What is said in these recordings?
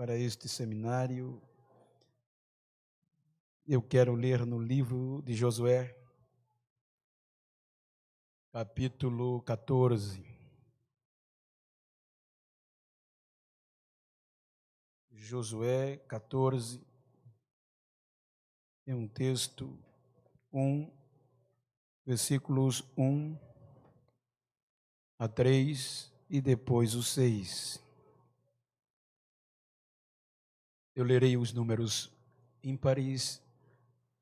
para este seminário. Eu quero ler no livro de Josué, capítulo 14. Josué 14, é um texto 1, versículos 1 a 3 e depois o 6. Eu lerei os números ímpares,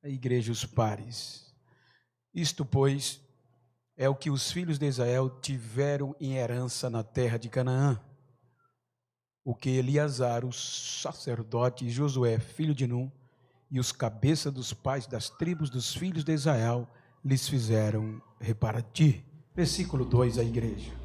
a igreja os pares. Isto, pois, é o que os filhos de Israel tiveram em herança na terra de Canaã, o que Eleazar, o sacerdote, e Josué, filho de Num, e os cabeças dos pais das tribos dos filhos de Israel lhes fizeram repartir. Versículo 2, a igreja.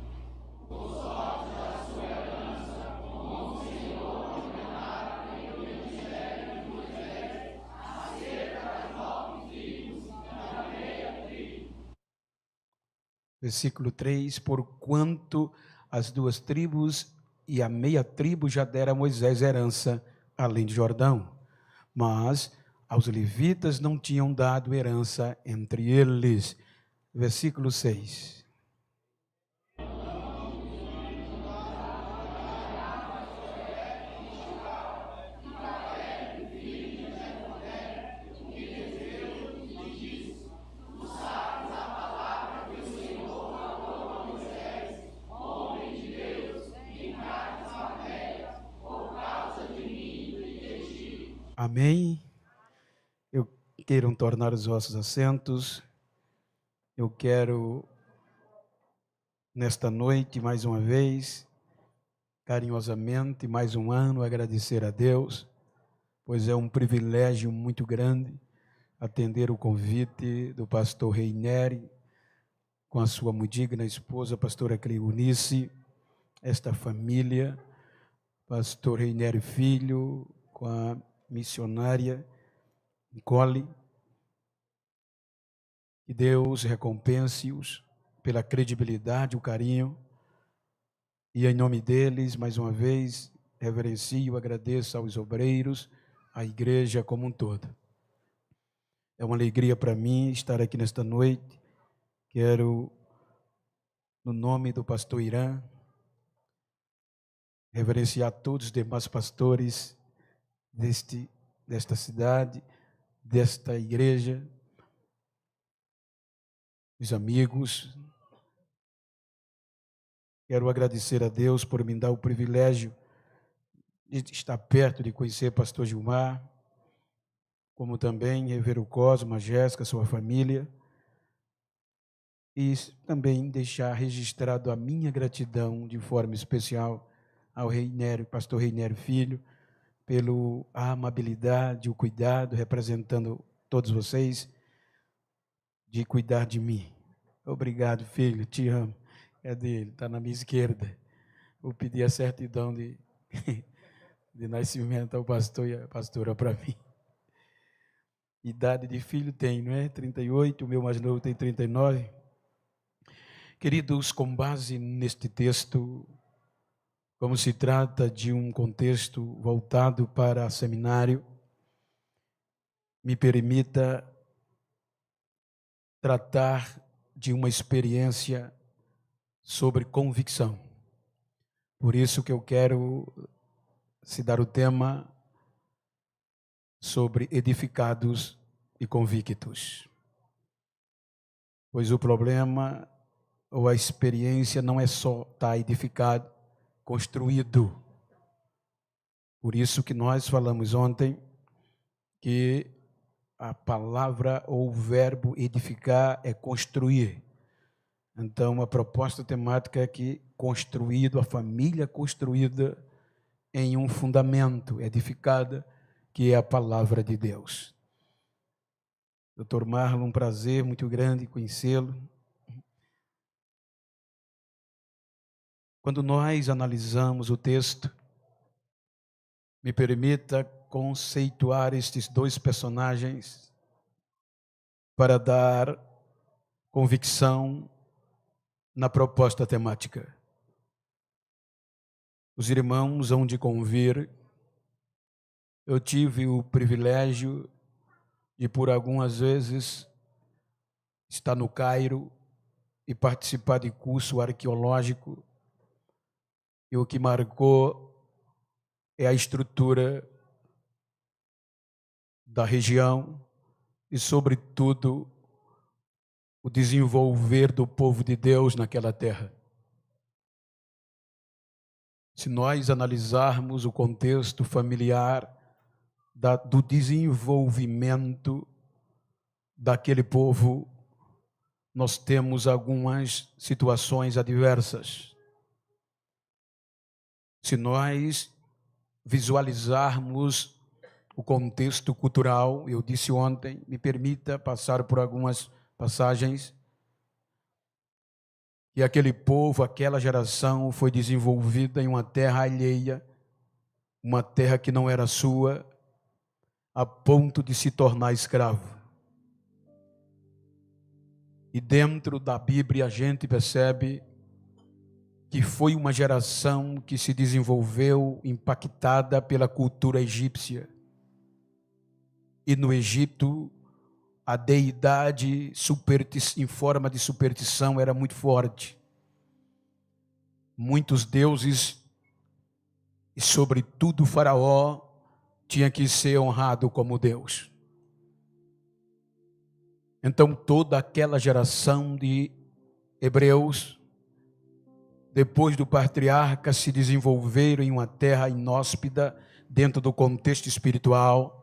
Versículo 3, porquanto as duas tribos e a meia tribo já deram a Moisés herança além de Jordão, mas aos levitas não tinham dado herança entre eles. Versículo 6. Amém? Eu quero tornar os vossos assentos. Eu quero, nesta noite, mais uma vez, carinhosamente, mais um ano, agradecer a Deus, pois é um privilégio muito grande atender o convite do pastor Reineri, com a sua muito digna esposa, pastora Cleonice, esta família, pastor Reineri Filho, com a missionária Nicole. Que Deus recompense-os pela credibilidade, o carinho, e em nome deles, mais uma vez, reverencio, agradeço aos obreiros, à igreja como um todo. É uma alegria para mim estar aqui nesta noite. Quero, no nome do pastor Irã, reverenciar todos os demais pastores desta cidade, desta igreja, os amigos. Quero agradecer a Deus por me dar o privilégio de estar perto, de conhecer pastor Gilmar, como também rever o Cosmo, a Jéssica, sua família, e também deixar registrado a minha gratidão de forma especial ao Reineri, pastor Reineri Filho, pela amabilidade, o cuidado, representando todos vocês, de cuidar de mim. Obrigado, filho, te amo. É dele, está na minha esquerda. Vou pedir a certidão de nascimento ao pastor e à pastora para mim. Idade de filho tem, não é? 38, o meu mais novo tem 39. Queridos, com base neste texto, como se trata de um contexto voltado para seminário, me permita tratar de uma experiência sobre convicção. Por isso que eu quero se dar o tema sobre edificados e convictos. Pois o problema ou a experiência não é só estar edificado, construído. Por isso que nós falamos ontem que a palavra ou o verbo edificar é construir. Então, a proposta temática é que construído, a família construída em um fundamento, edificada, que é a palavra de Deus. Dr. Marlon, um prazer muito grande conhecê-lo. Quando nós analisamos o texto, me permita conceituar estes dois personagens para dar convicção na proposta temática. Os irmãos hão de convir Eu tive o privilégio de, por algumas vezes, estar no Cairo e participar de curso arqueológico. E o que marcou é a estrutura da região e, sobretudo, o desenvolver do povo de Deus naquela terra. Se nós analisarmos o contexto familiar do desenvolvimento daquele povo, nós temos algumas situações adversas. Se nós visualizarmos o contexto cultural, eu disse ontem, me permita passar por algumas passagens, e aquele povo, aquela geração foi desenvolvida em uma terra alheia, uma terra que não era sua, a ponto de se tornar escravo. E dentro da Bíblia a gente percebe que foi uma geração que se desenvolveu impactada pela cultura egípcia. E no Egito, a deidade em forma de superstição era muito forte. Muitos deuses, e sobretudo o faraó, tinha que ser honrado como Deus. Então toda aquela geração de hebreus, depois do patriarca, se desenvolveram em uma terra inóspita, dentro do contexto espiritual.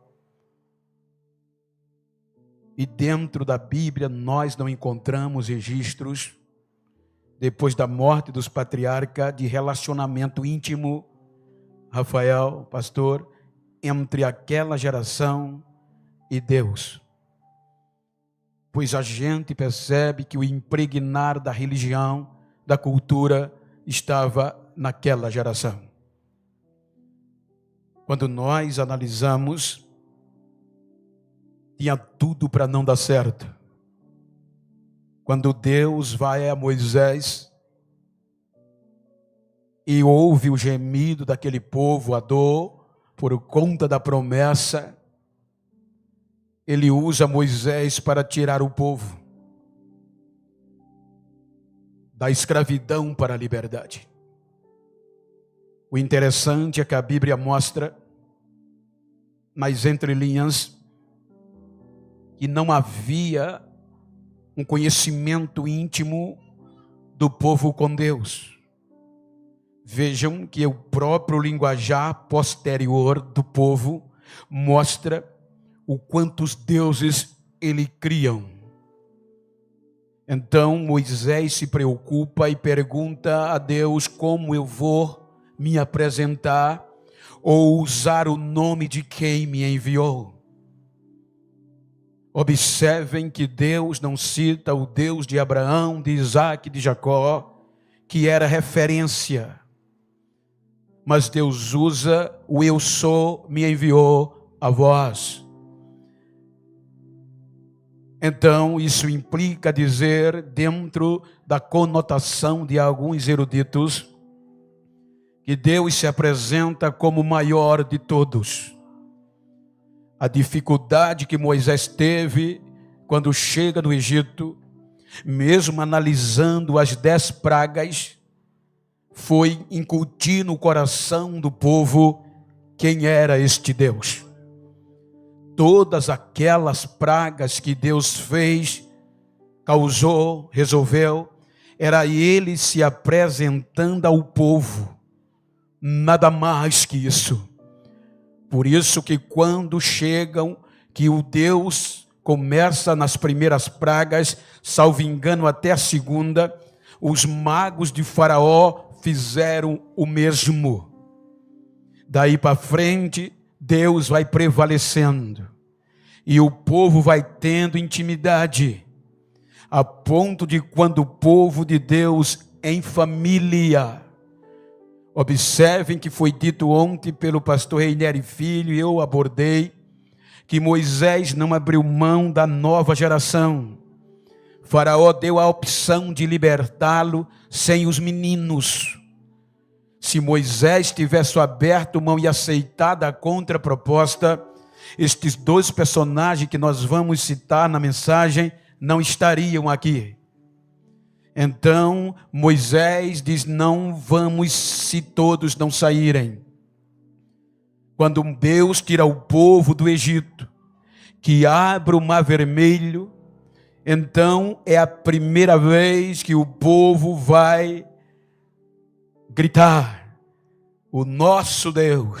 E dentro da Bíblia nós não encontramos registros, depois da morte dos patriarcas, de relacionamento íntimo, Rafael, pastor, entre aquela geração e Deus. Pois a gente percebe que o impregnar da religião, da cultura, estava naquela geração. Quando nós analisamos, tinha tudo para não dar certo. Quando Deus vai a Moisés e ouve o gemido daquele povo, a dor, por conta da promessa, ele usa Moisés para tirar o povo da escravidão para a liberdade. O interessante é que a Bíblia mostra, nas entrelinhas, que não havia um conhecimento íntimo do povo com Deus. Vejam que o próprio linguajar posterior do povo mostra o quantos deuses ele criam. Então Moisés se preocupa e pergunta a Deus como eu vou me apresentar ou usar o nome de quem me enviou. Observem que Deus não cita o Deus de Abraão, de Isaac, de Jacó, que era referência. Mas Deus usa o eu sou, me enviou a vós. Então, isso implica dizer, dentro da conotação de alguns eruditos, que Deus se apresenta como o maior de todos. A dificuldade que Moisés teve quando chega no Egito, mesmo analisando as 10 pragas, foi incutir no coração do povo quem era este Deus. Todas aquelas pragas que Deus fez, causou, resolveu, era Ele se apresentando ao povo, nada mais que isso. Por isso que quando chegam, que o Deus começa nas primeiras pragas, salvo engano até a segunda, os magos de Faraó fizeram o mesmo. Daí para frente, Deus vai prevalecendo e o povo vai tendo intimidade, a ponto de quando o povo de Deus em família, observem que foi dito ontem pelo pastor Reinieri Filho, e eu abordei, que Moisés não abriu mão da nova geração. Faraó deu a opção de libertá-lo sem os meninos, Se Moisés tivesse aberto mão e aceitado a contraproposta, estes dois personagens que nós vamos citar na mensagem não estariam aqui. Então Moisés diz: não vamos se todos não saírem. Quando Deus tira o povo do Egito, que abre o mar vermelho, então é a primeira vez que o povo vai gritar: o nosso Deus.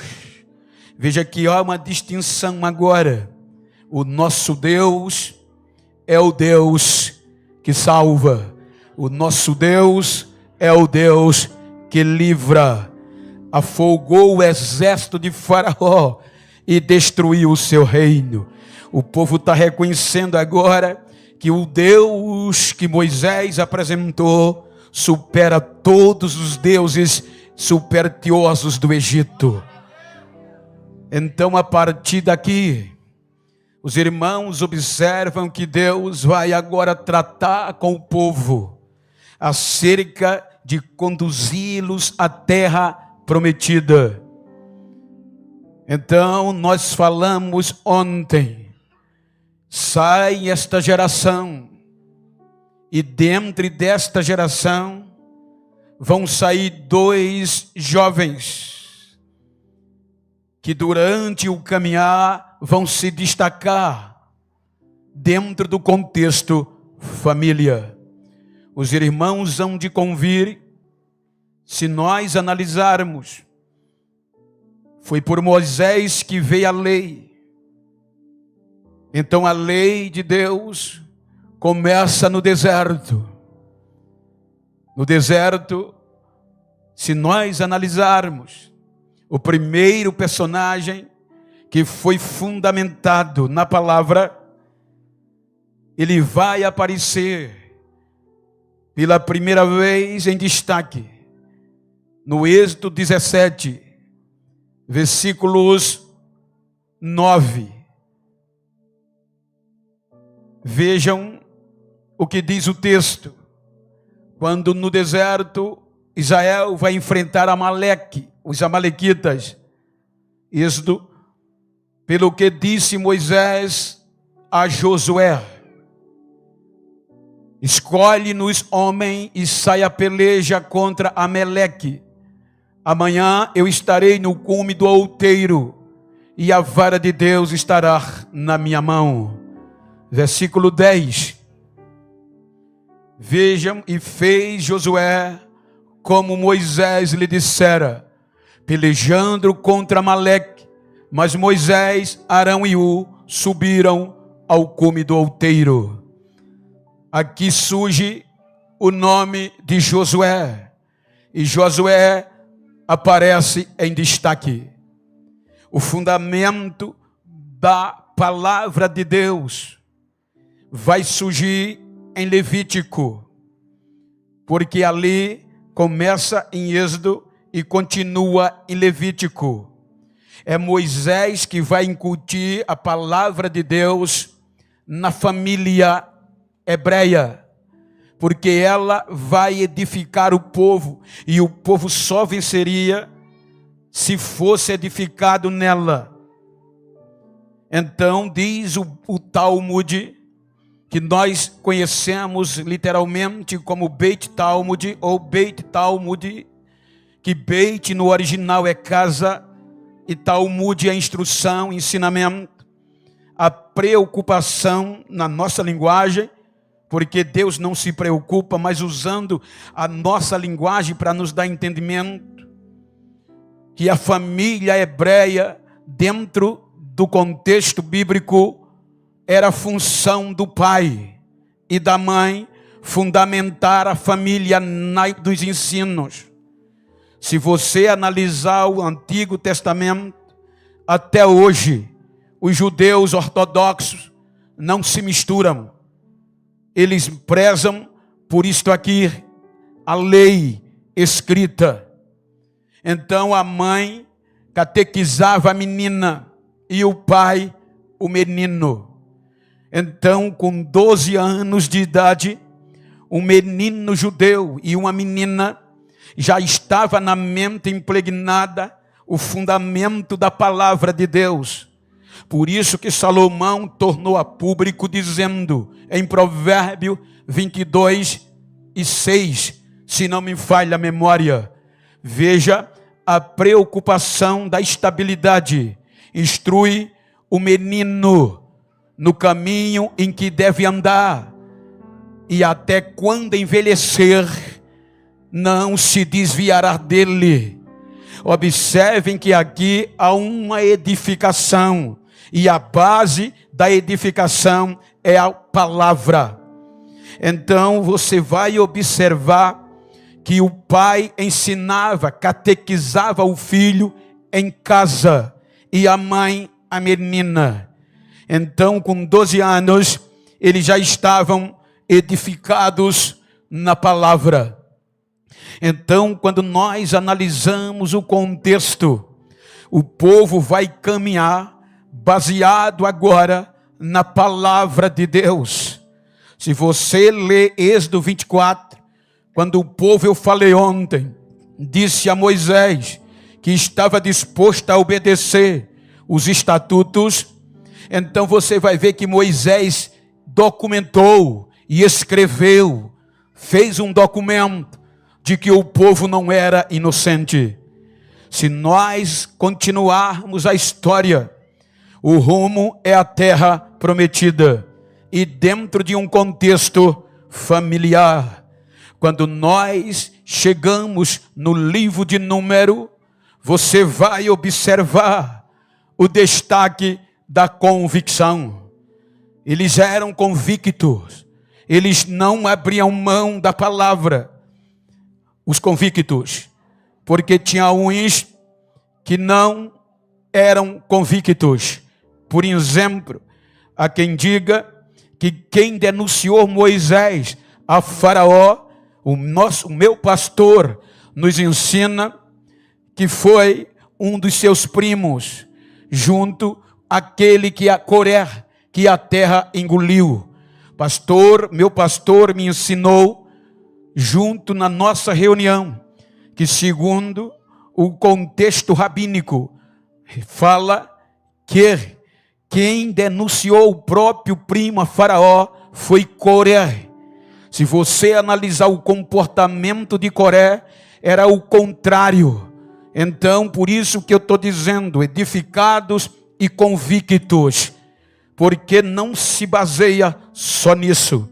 Veja que há uma distinção agora. O nosso Deus é o Deus que salva. O nosso Deus é o Deus que livra. Afogou o exército de Faraó e destruiu o seu reino. O povo está reconhecendo agora que o Deus que Moisés apresentou supera todos os deuses supersticiosos do Egito. Então, a partir daqui, os irmãos observam que Deus vai agora tratar com o povo acerca de conduzi-los à terra prometida. Então, nós falamos ontem: sai esta geração, e dentre desta geração vão sair dois jovens que durante o caminhar vão se destacar dentro do contexto família. Os irmãos hão de convir, se nós analisarmos, foi por Moisés que veio a lei. Então a lei de Deus começa no deserto. No deserto, se nós analisarmos, o primeiro personagem que foi fundamentado na palavra, ele vai aparecer pela primeira vez em destaque no Êxodo 17, versículos 9. Vejam o que diz o texto. Quando no deserto Israel vai enfrentar Amaleque, os amalequitas. Êxodo, pelo que disse Moisés a Josué: escolhe-nos homem e sai a peleja contra Amaleque. Amanhã eu estarei no cume do outeiro e a vara de Deus estará na minha mão. Versículo 10. Vejam, e fez Josué como Moisés lhe dissera, pelejando contra Amaleque. Mas Moisés, Arão e Hu subiram ao cume do outeiro. Aqui surge o nome de Josué, e Josué aparece em destaque. O fundamento da palavra de Deus vai surgir em Levítico, porque ali começa em Êxodo e continua em Levítico. É Moisés que vai incutir a palavra de Deus na família hebreia, porque ela vai edificar o povo, e o povo só venceria se fosse edificado nela. Então diz o Talmud, que nós conhecemos literalmente como Beit Talmud ou Beit Talmud, que Beit no original é casa e Talmud é instrução, ensinamento, a preocupação na nossa linguagem, porque Deus não se preocupa, mas usando a nossa linguagem para nos dar entendimento, que a família hebreia, dentro do contexto bíblico, era a função do pai e da mãe fundamentar a família nos ensinos. Se você analisar o Antigo Testamento, até hoje, os judeus ortodoxos não se misturam. Eles prezam por isto aqui, a lei escrita. Então a mãe catequizava a menina e o pai o menino. Então, com 12 anos de idade, um menino judeu e uma menina já estava na mente impregnada o fundamento da palavra de Deus. Por isso que Salomão tornou a público dizendo, em Provérbio 22:6, se não me falha a memória, veja a preocupação da estabilidade, instrui o menino no caminho em que deve andar, e até quando envelhecer, não se desviará dele. Observem que aqui há uma edificação, e a base da edificação é a palavra. Então você vai observar que o pai ensinava, catequizava o filho em casa, e a mãe a menina. Então, com 12 anos, eles já estavam edificados na palavra. Então, quando nós analisamos o contexto, o povo vai caminhar baseado agora na palavra de Deus. Se você ler Êxodo 24, quando o povo, eu falei ontem, disse a Moisés que estava disposto a obedecer os estatutos, então você vai ver que Moisés documentou e escreveu, fez um documento de que o povo não era inocente. Se nós continuarmos a história, o rumo é a terra prometida, e dentro de um contexto familiar. Quando nós chegamos no livro de Número, você vai observar o destaque da convicção. Eles eram convictos, eles não abriam mão da palavra, os convictos, porque tinha uns que não eram convictos. Por exemplo, há quem diga que quem denunciou Moisés a Faraó, o meu pastor nos ensina que foi um dos seus primos, junto àquele que a Coré, que a terra engoliu. Meu pastor me ensinou, junto na nossa reunião, que segundo o contexto rabínico, fala que quem denunciou o próprio primo a Faraó foi Coré. Se você analisar o comportamento de Coré, era o contrário. Então, por isso que eu estou dizendo, edificados e convictos, porque não se baseia só nisso.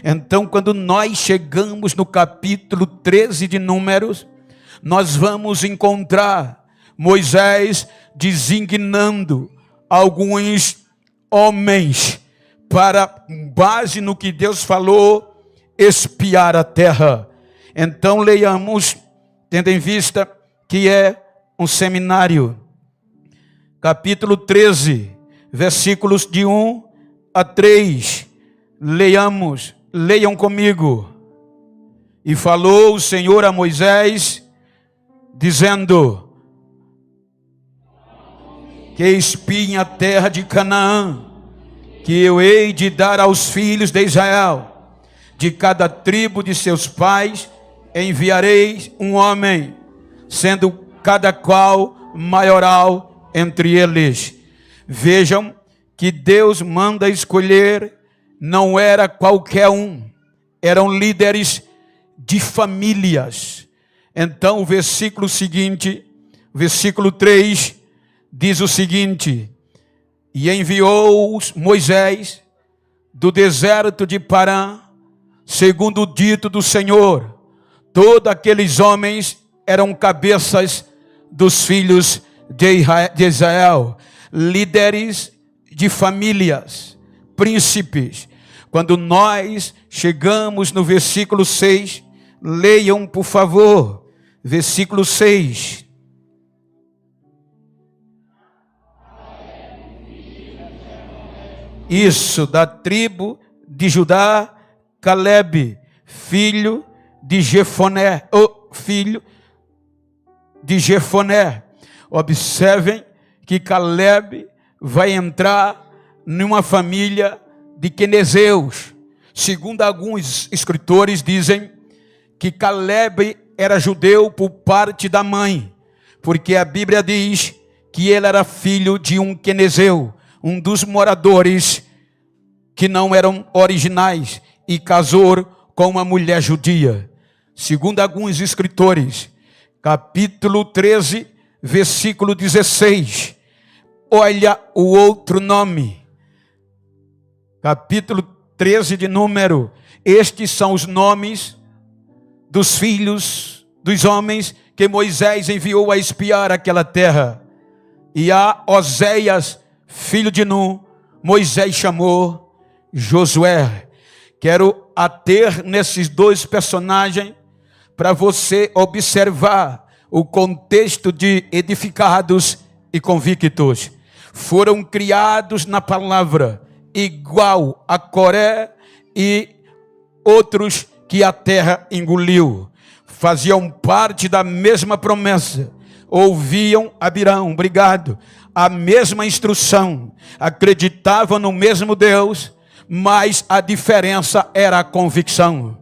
Então, quando nós chegamos no capítulo 13 de Números, nós vamos encontrar Moisés designando alguns homens para, com base no que Deus falou, espiar a terra. Então leiamos, tendo em vista que é um seminário, capítulo 13, versículos de 1 a 3, leiam comigo. E falou o Senhor a Moisés, dizendo, que espiem a terra de Canaã, que eu hei de dar aos filhos de Israel. De cada tribo de seus pais enviarei um homem, sendo cada qual maioral entre eles. Vejam que Deus manda escolher, não era qualquer um, eram líderes de famílias. Então o versículo seguinte, versículo 3, diz o seguinte: e enviou Moisés do deserto de Parã, segundo o dito do Senhor. Todos aqueles homens eram cabeças dos filhos de Israel, líderes de famílias, príncipes. Quando nós chegamos no versículo 6, leiam por favor, versículo 6. Isso, da tribo de Judá, Calebe, filho de Jefoné, filho de Jefoné. Observem que Calebe vai entrar numa família de quenezeus. Segundo alguns escritores dizem que Calebe era judeu por parte da mãe, porque a Bíblia diz que ele era filho de um quenezeu, um dos moradores que não eram originais, e casou com uma mulher judia. Segundo alguns escritores, capítulo 13, versículo 16. Olha o outro nome. Capítulo 13 de Número. Estes são os nomes dos filhos dos homens que Moisés enviou a espiar aquela terra. E a Oséias, filho de Nun, Moisés chamou Josué. Quero ater nesses dois personagens para você observar o contexto de edificados e convictos. Foram criados na palavra, igual a Coré e outros que a terra engoliu. Faziam parte da mesma promessa, ouviam Abirão, obrigado, a mesma instrução, acreditavam no mesmo Deus, mas a diferença era a convicção.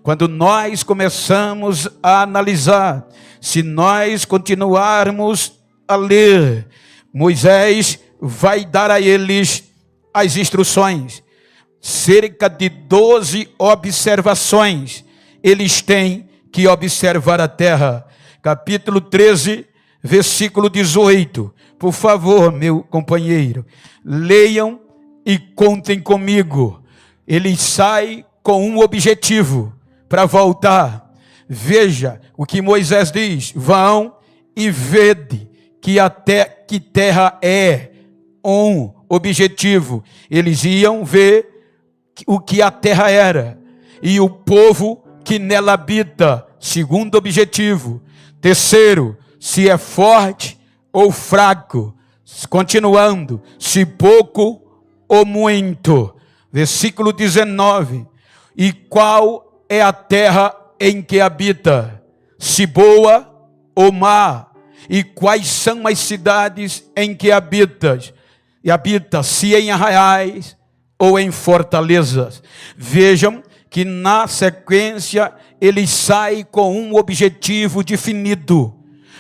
Quando nós começamos a analisar, se nós continuarmos a ler, Moisés vai dar a eles as instruções. Cerca de 12 observações eles têm que observar a terra. Capítulo 13, versículo 18. Por favor, meu companheiro, leiam e contem comigo. Ele sai com um objetivo para voltar. Veja o que Moisés diz: vão e vede que terra é. Um objetivo. Eles iam ver o que a terra era e o povo que nela habita. Segundo objetivo. Terceiro, se é forte ou fraco. Continuando, se pouco ou muito. Versículo 19. E qual é a terra em que habita? Se boa ou má? E quais são as cidades em que habitas? E habita, se em arraiais ou em fortalezas. Vejam que na sequência ele sai com um objetivo definido.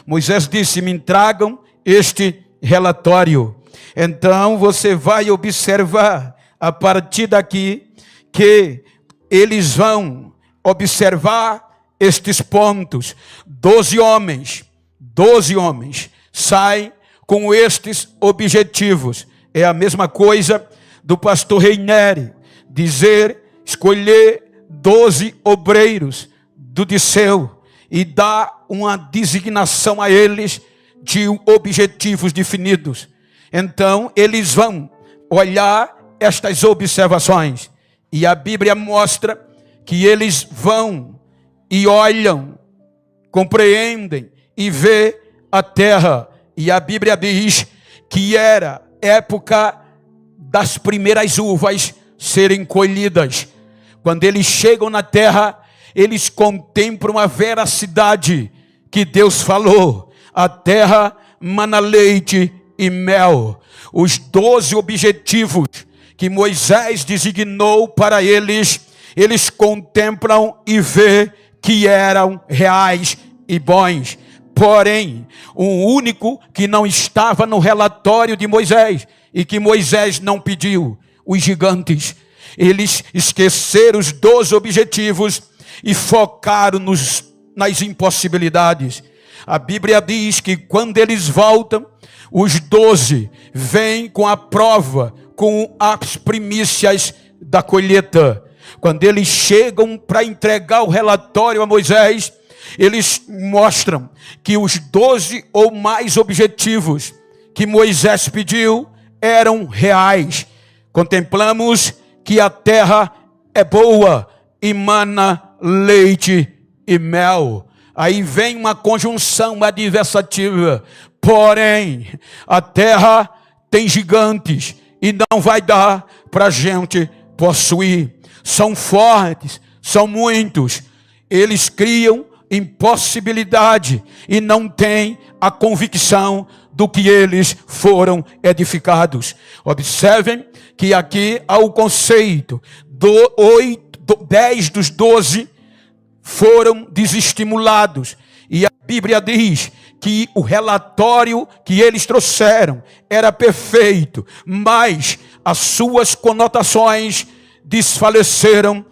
Moisés disse: me tragam este relatório. Então você vai observar a partir daqui que eles vão observar estes pontos. 12 homens saem com estes objetivos. É a mesma coisa do pastor Reineri escolher 12 obreiros do Disseu e dar uma designação a eles de objetivos definidos. Então eles vão olhar estas observações e a Bíblia mostra que eles vão e olham, compreendem e vê a terra. E a Bíblia diz que era época das primeiras uvas serem colhidas. Quando eles chegam na terra, eles contemplam a veracidade que Deus falou. A terra mana leite e mel. Os 12 objetivos que Moisés designou para eles, eles contemplam e vê que eram reais e bons. Porém, o único que não estava no relatório de Moisés e que Moisés não pediu, os gigantes. Eles esqueceram os 12 objetivos e focaram nas impossibilidades. A Bíblia diz que quando eles voltam, os 12 vêm com a prova, com as primícias da colheita. Quando eles chegam para entregar o relatório a Moisés, eles mostram que os 12 ou mais objetivos que Moisés pediu eram reais. Contemplamos que a terra é boa e mana leite e mel. Aí vem uma conjunção adversativa. Porém, a terra tem gigantes e não vai dar para a gente possuir. São fortes, são muitos. Eles criam impossibilidade e não têm a convicção do que eles foram edificados. Observem que aqui há o conceito: 10 dos 12 foram desestimulados. E a Bíblia diz que o relatório que eles trouxeram era perfeito, mas as suas conotações desfaleceram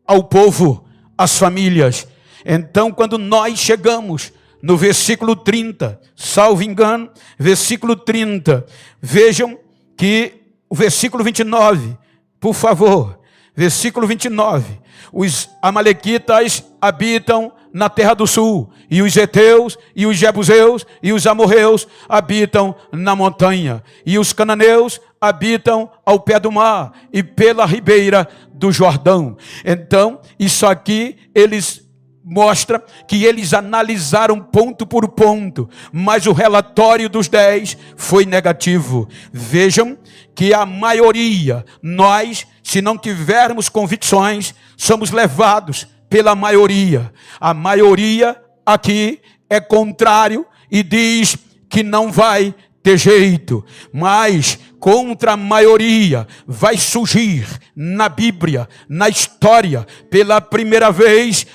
ao povo, às famílias. Então, quando nós chegamos no versículo 30, salvo engano, versículo 30, vejam que o versículo 29, por favor, versículo 29, os amalequitas habitam na terra do sul, e os heteus, e os jebuseus, e os amorreus habitam na montanha, e os cananeus habitam ao pé do mar, e pela ribeira do Jordão. Então, isso aqui, mostra que eles analisaram ponto por ponto, mas o relatório dos 10 foi negativo. Vejam que a maioria, nós, se não tivermos convicções, somos levados pela maioria. A maioria aqui é contrário e diz que não vai ter jeito, mas contra a maioria vai surgir na Bíblia, na história, pela primeira vez,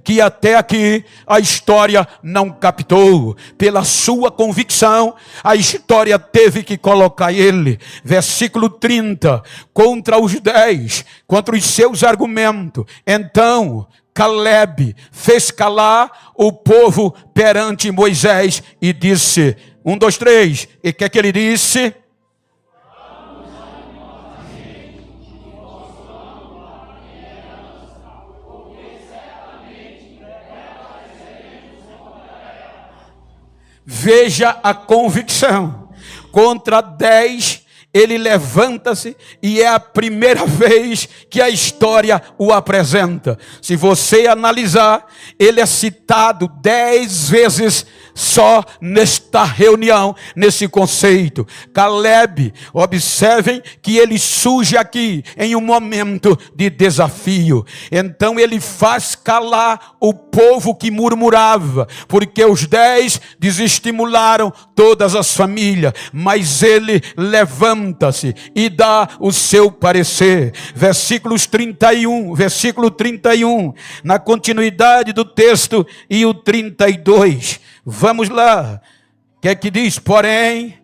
que até aqui a história não captou. Pela sua convicção, a história teve que colocar ele. Versículo 30, contra os 10, contra os seus argumentos. Então Caleb fez calar o povo perante Moisés e disse, 1, 2, 3, e o que é que ele disse? Veja a convicção. Contra 10, ele levanta-se e é a primeira vez que a história o apresenta. Se você analisar, ele é citado 10 vezes só nesta reunião, nesse conceito. Caleb, observem que ele surge aqui em um momento de desafio. Então ele faz calar o povo que murmurava, porque os 10 desestimularam todas as famílias, mas ele levanta-se e dá o seu parecer. Versículo 31, na continuidade do texto, e o 32. Vamos lá. O que é que diz? Porém,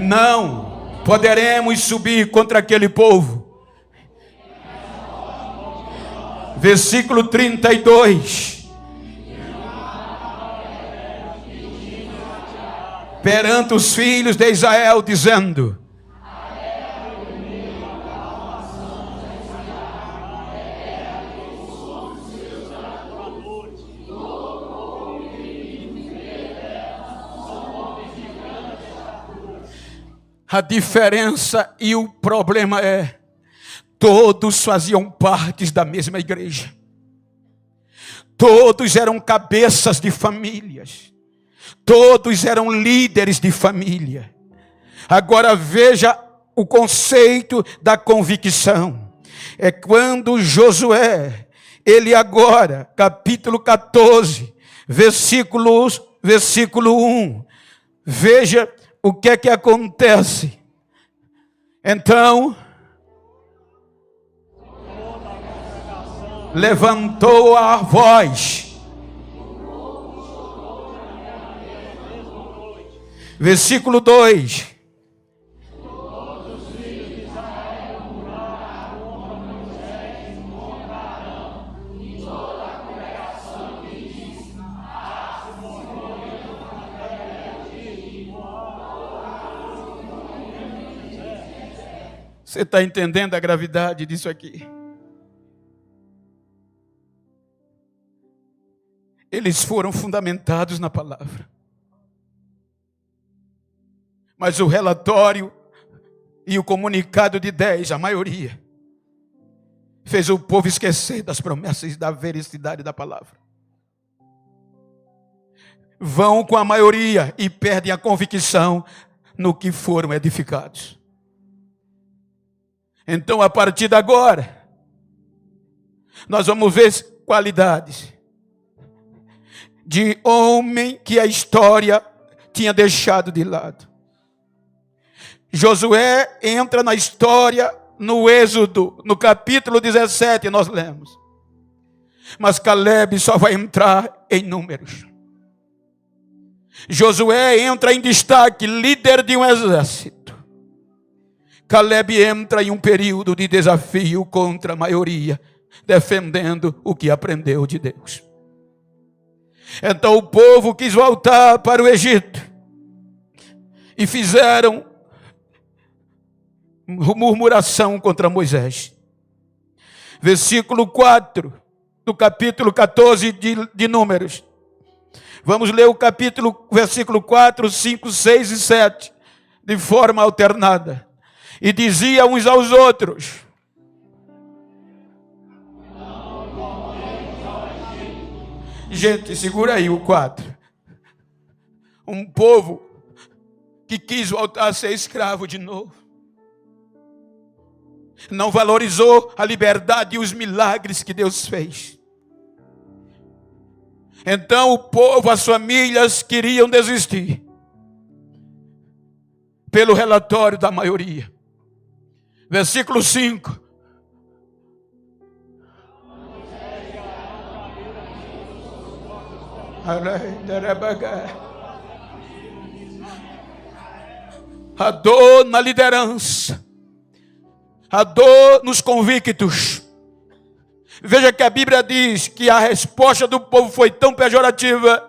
não poderemos subir contra aquele povo. Versículo 32. Perante os filhos de Israel, dizendo: a diferença e o problema é, todos faziam parte da mesma igreja. Todos eram cabeças de famílias. Todos eram líderes de família. Agora veja o conceito da convicção. É quando Josué, ele agora, capítulo 14, versículo 1, veja o que é que acontece. Então, levantou a voz. Versículo 2. Você está entendendo a gravidade disso aqui? Eles foram fundamentados na palavra. Mas o relatório e o comunicado de 10, a maioria, fez o povo esquecer das promessas e da veracidade da palavra. Vão com a maioria e perdem a convicção no que foram edificados. Então, a partir de agora, nós vamos ver qualidades de homem que a história tinha deixado de lado. Josué entra na história no Êxodo, no capítulo 17, nós lemos. Mas Caleb só vai entrar em números. Josué entra em destaque, líder de um exército. Caleb entra em um período de desafio contra a maioria, defendendo o que aprendeu de Deus. Então o povo quis voltar para o Egito e fizeram murmuração contra Moisés. Versículo 4 do capítulo 14 de Números. Vamos ler o versículo 4, 5, 6 e 7, de forma alternada. E dizia uns aos outros: gente, segura aí o 4. Um povo que quis voltar a ser escravo de novo. Não valorizou a liberdade e os milagres que Deus fez. Então o povo, as famílias queriam desistir. Pelo relatório da maioria. Versículo 5. A dor na liderança. A dor nos convictos. Veja que a Bíblia diz que a resposta do povo foi tão pejorativa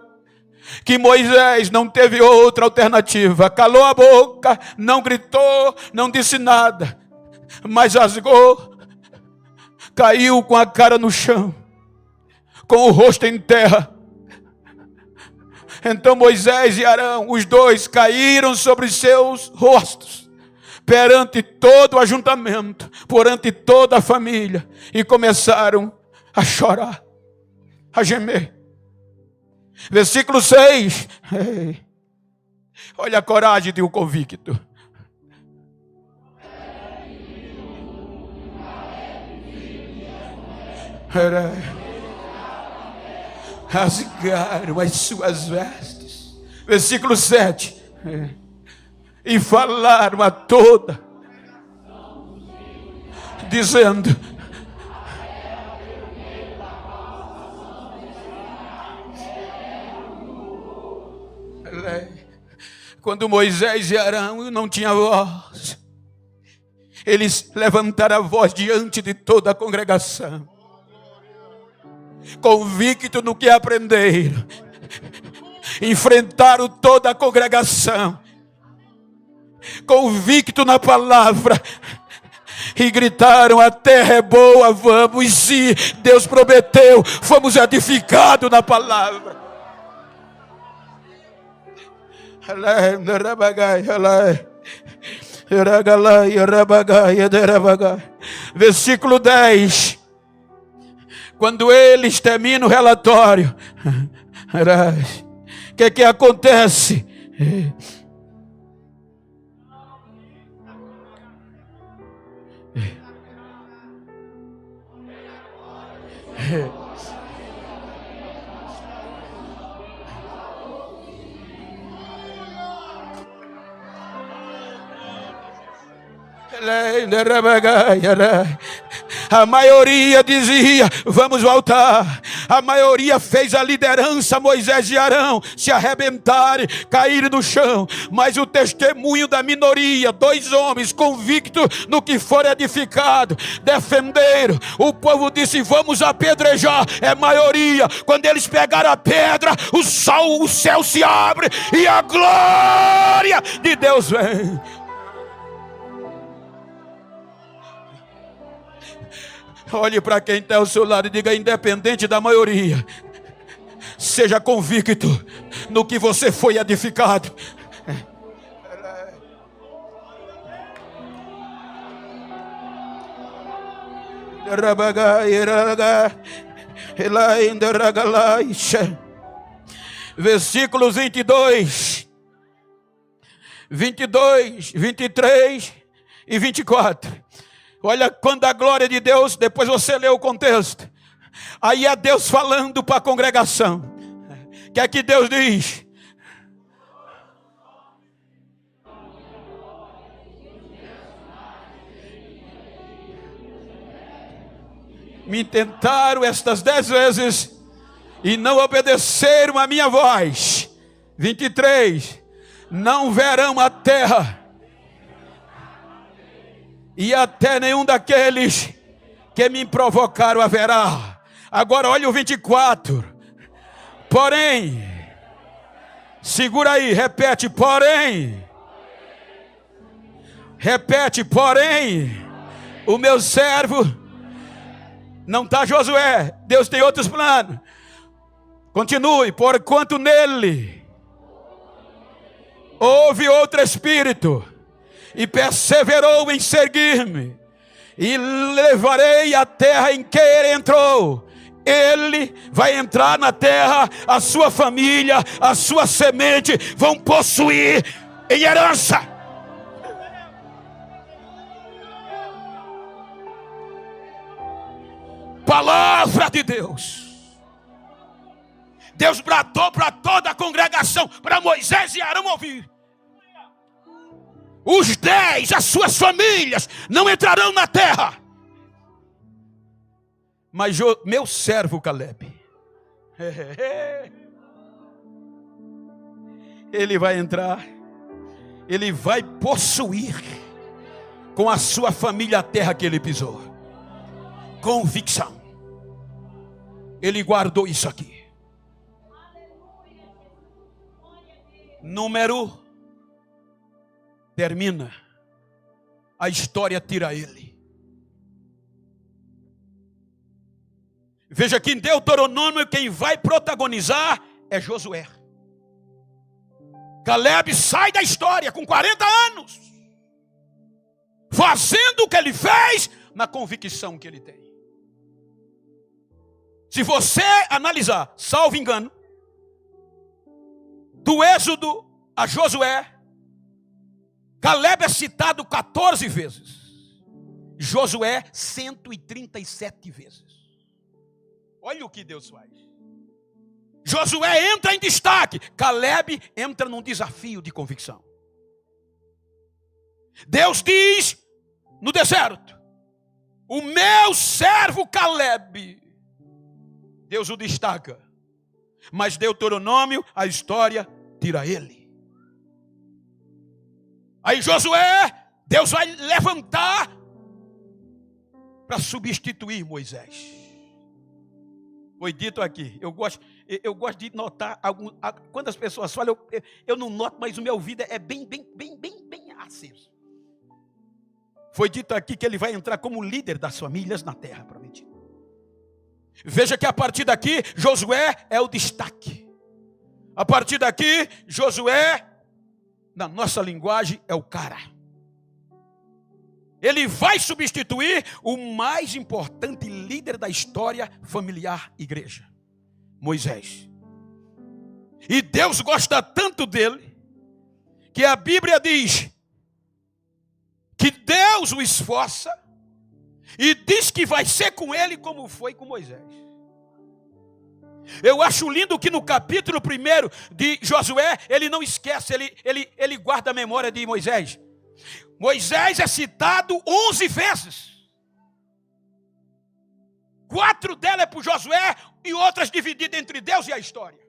que Moisés não teve outra alternativa. Calou a boca, não gritou, não disse nada, mas rasgou, caiu com a cara no chão, com o rosto em terra. Então Moisés e Arão, os dois, caíram sobre seus rostos, perante todo o ajuntamento, perante toda a família, e começaram a chorar, a gemer. Versículo 6. Olha a coragem de um convicto. Rasgaram as suas vestes. Versículo 7. E falaram a toda, dizendo: quando Moisés e Arão não tinham voz, eles levantaram a voz diante de toda a congregação, convicto no que aprenderam, enfrentaram toda a congregação, convicto na palavra, e gritaram: a terra é boa, vamos, e se Deus prometeu, fomos edificados na palavra. Versículo 10. Quando eles terminam o relatório, o que acontece? A maioria dizia: vamos voltar. A maioria fez a liderança, Moisés e Arão, se arrebentarem, caírem no chão. Mas o testemunho da minoria, 2 homens convictos no que for edificado, defenderam. O povo disse: vamos apedrejar. É maioria. Quando eles pegaram a pedra, o céu se abre e a glória de Deus vem. Olhe para quem está ao seu lado e diga: independente da maioria, seja convicto no que você foi edificado. Versículos 22, 23 e 24. Olha quando a glória de Deus, depois você lê o contexto. Aí é Deus falando para a congregação. O que é que Deus diz? me tentaram estas 10 vezes e não obedeceram a minha voz. 23. Não verão a terra, e até nenhum daqueles que me provocaram haverá. Agora olha o 24. Porém, segura aí, repete, porém. Repete, porém, o meu servo, não está Josué, Deus tem outros planos. Continue, porquanto nele houve outro espírito, e perseverou em seguir-me, e levarei a terra em que ele entrou. Ele vai entrar na terra, a sua família, a sua semente vão possuir em herança. Palavra de Deus. Deus bradou para toda a congregação, para Moisés e Arão ouvir. Os 10, as suas famílias, não entrarão na terra. Mas meu servo Caleb, ele vai entrar, ele vai possuir com a sua família a terra que ele pisou. Convicção. Ele guardou isso aqui. Número termina. A história tira ele. Veja que em Deuteronômio quem vai protagonizar é Josué. Caleb sai da história com 40 anos, fazendo o que ele fez na convicção que ele tem. Se você analisar, salvo engano, do Êxodo a Josué, Caleb é citado 14 vezes, Josué 137 vezes. Olha o que Deus faz. Josué entra em destaque, Caleb entra num desafio de convicção. Deus diz no deserto: o meu servo Caleb. Deus o destaca. Mas Deuteronômio, a história tira ele. Aí Josué, Deus vai levantar para substituir Moisés. Foi dito aqui. Eu gosto de notar quando as pessoas falam, eu não noto, mas o meu ouvido é bem aceso. Foi dito aqui que ele vai entrar como líder das famílias na terra prometida. Veja que a partir daqui, Josué é o destaque. A partir daqui, Josué, na nossa linguagem, é o cara. Ele vai substituir o mais importante líder da história familiar igreja, Moisés. E Deus gosta tanto dele, que a Bíblia diz que Deus o esforça, e diz que vai ser com ele como foi com Moisés. Eu acho lindo que no capítulo 1 de Josué, ele não esquece, ele guarda a memória de Moisés. Moisés é citado 11 vezes. 4 delas é por Josué e outras divididas entre Deus e a história.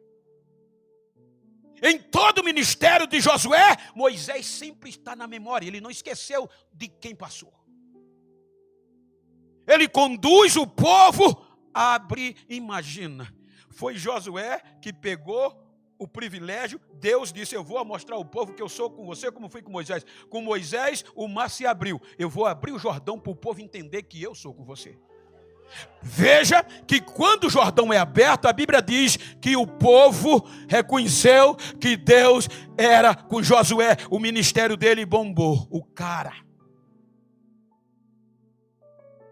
Em todo o ministério de Josué, Moisés sempre está na memória. Ele não esqueceu de quem passou. Ele conduz o povo a abrir. Imagina, foi Josué que pegou o privilégio. Deus disse: eu vou mostrar ao povo que eu sou com você como fui com Moisés. Com Moisés o mar se abriu. Eu vou abrir o Jordão para o povo entender que eu sou com você. Veja que quando o Jordão é aberto, a Bíblia diz que o povo reconheceu que Deus era com Josué. O ministério dele bombou. O cara,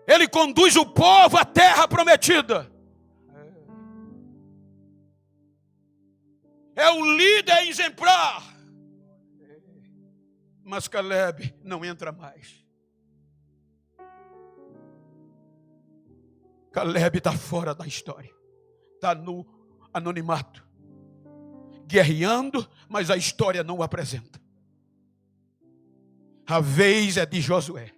ele conduz o povo à terra prometida. É um líder exemplar. Mas Caleb não entra mais. Caleb está fora da história. Está no anonimato. Guerreando, mas a história não o apresenta. A vez é de Josué.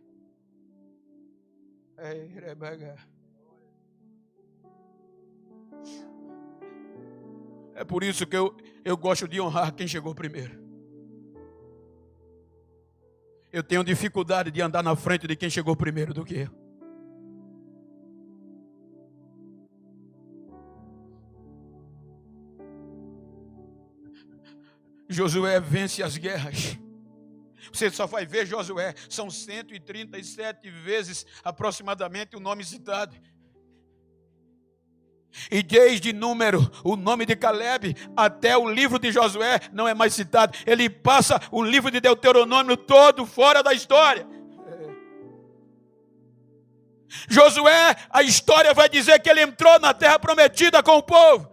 É por isso que eu gosto de honrar quem chegou primeiro. Eu tenho dificuldade de andar na frente de quem chegou primeiro do que eu. Josué vence as guerras. Você só vai ver Josué, são 137 vezes aproximadamente o nome citado. E desde número, o nome de Caleb, até o livro de Josué não é mais citado. Ele passa o livro de Deuteronômio todo fora da história. Josué, a história vai dizer que ele entrou na terra prometida com o povo.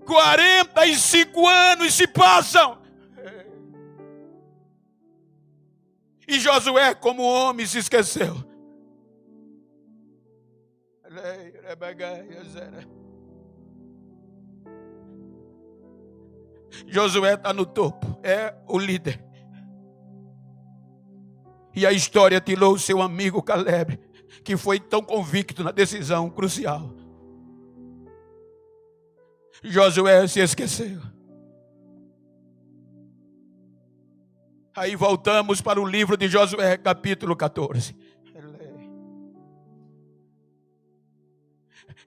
45 anos se passam. E Josué, como homem, se esqueceu. Josué está no topo, é o líder. E a história tirou o seu amigo Caleb, que foi tão convicto na decisão crucial. Josué se esqueceu. Aí voltamos para o livro de Josué, capítulo 14.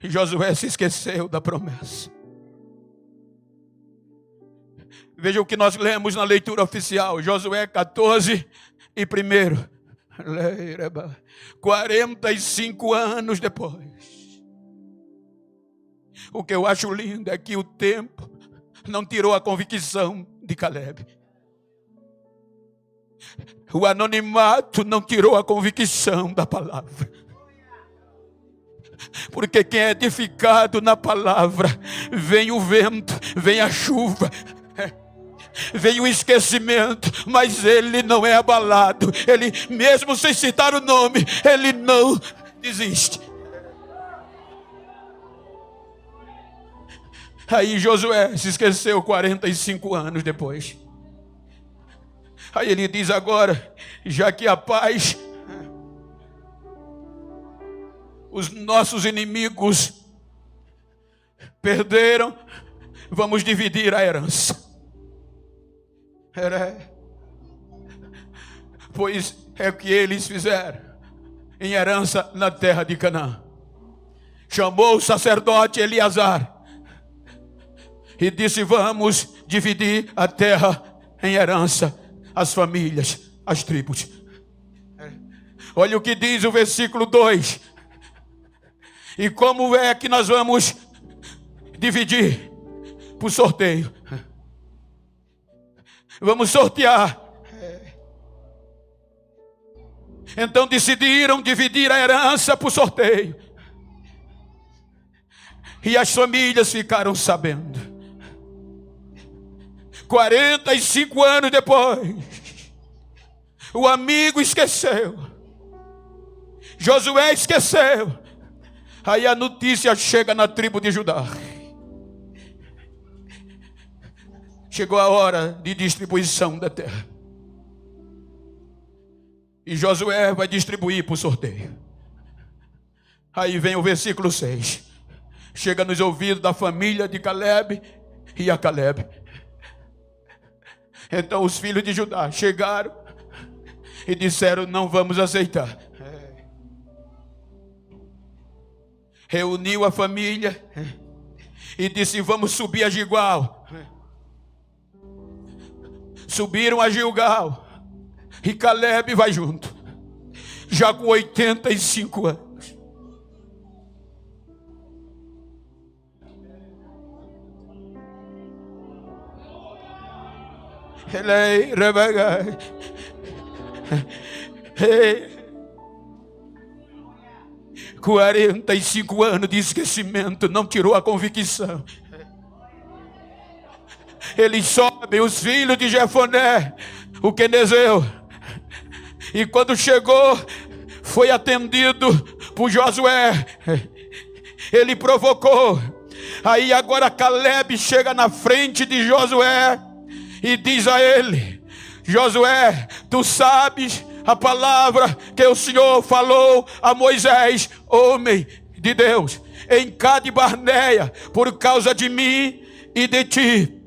Josué se esqueceu da promessa. Veja o que nós lemos na leitura oficial. Josué 14 e 1. 45 anos depois. O que eu acho lindo é que o tempo não tirou a convicção de Caleb. O anonimato não tirou a convicção da palavra. Porque quem é edificado na palavra, vem o vento, vem a chuva, vem o esquecimento, mas ele não é abalado. Ele, mesmo sem citar o nome, ele não desiste. Aí Josué se esqueceu 45 anos depois. Aí ele diz agora, já que a paz, os nossos inimigos perderam, vamos dividir a herança. Pois é o que eles fizeram em herança na terra de Canaã. Chamou o sacerdote Eleazar e disse, vamos dividir a terra em herança, as famílias, as tribos. Olha o que diz o versículo 2. E como é que nós vamos dividir? Por sorteio. Vamos sortear. Então decidiram dividir a herança por sorteio. E as famílias ficaram sabendo. 45 anos depois, o amigo esqueceu. Josué esqueceu. Aí a notícia chega na tribo de Judá. Chegou a hora de distribuição da terra. E Josué vai distribuir por sorteio. Aí vem o versículo 6. Chega nos ouvidos da família de Caleb e a Caleb. Então os filhos de Judá chegaram e disseram, não vamos aceitar. Reuniu a família e disse, vamos subir a Gilgal. Subiram a Gilgal e Caleb vai junto, já com 85 anos. Ele Rebeca. 45 anos de esquecimento não tirou a convicção. Eles sobem, os filhos de Jefoné, o Quenezeu. E quando chegou, foi atendido por Josué. Ele provocou. Aí agora Caleb chega na frente de Josué e diz a ele, Josué, tu sabes a palavra que o Senhor falou a Moisés, homem de Deus em Cade Barneia por causa de mim e de ti.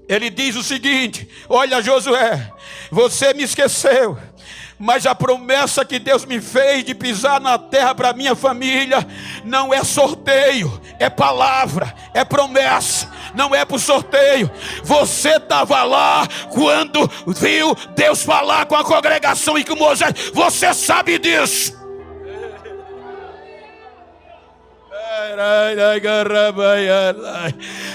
Ele diz o seguinte: olha, Josué, você me esqueceu, mas a promessa que Deus me fez de pisar na terra para minha família não é sorteio, é palavra, é promessa, não é por sorteio. Você estava lá quando viu Deus falar com a congregação e com Moisés, você sabe disso.